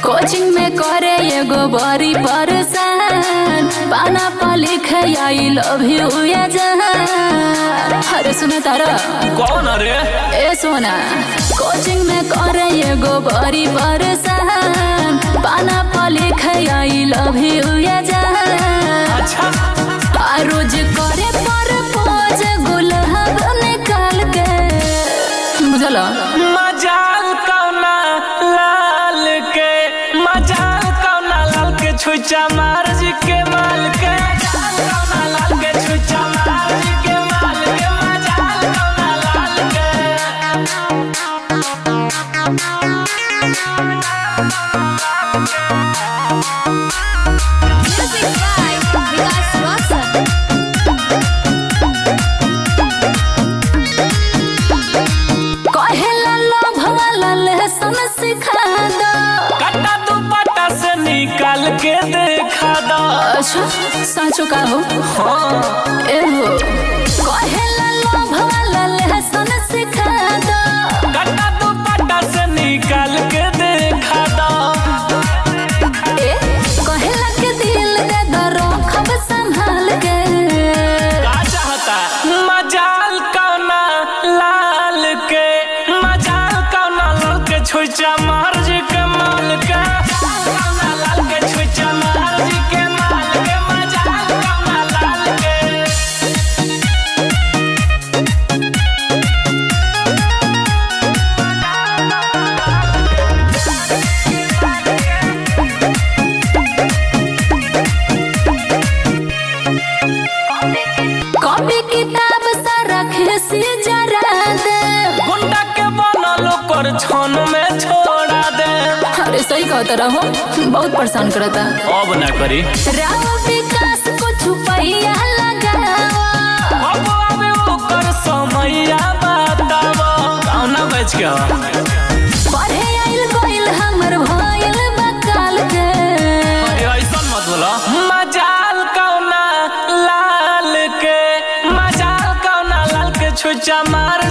Coaching में करे एगो बड़ी परेशान पाना पर लिखे आई लव यू ये जान। अरे सुना तारा कौन अरे ए सोना कोचिंग में करे एगो बड़ी परेशान पाना पर लिखे आई लव यू ये जान। अच्छा रोज करे प्रपोज गुलाब निकाल के बुझला मजाल कौना लाल के मजाल कौना लाल के छुचा मार जी के माल के मजाल कौना लाल के छुचा मार जी के माल के मजाल कौना लाल के। Music by Vikas Roshan। कहेला लव वाला लेसन सिखा दो कट्टा दुपट्टा से निकाल के देखा दो। अच्छा साचो का हो हाँ ए हो कहेला लव वाला लेसन सिखा दो कट्टा दुपट्टा से निकाल के देखा दो। ए कहेला के दिल दे दो रखब संभाल के का चाहता मजाल कौना लाल के मजाल कौना लाल के छुचा मार जी के माल के कौना लाल के छुचा मार जी के माल के मजाल कौना लाल के। कॉपी किताब सारा खीसी जरा दे गुंडा के बनल कर छन में छोड़ा दे। अरे सही कहता रहो बहुत परेशान करता अब ना करी राव विकास को छुपैया लगावा अब आवे ओकर समैया बतावा कौना बच के पढ़े आइल गइल हमर भइल बकाल के ऐसन मत बोला मजाल कौना लाल के मजाल कौना लाल के छुचा मार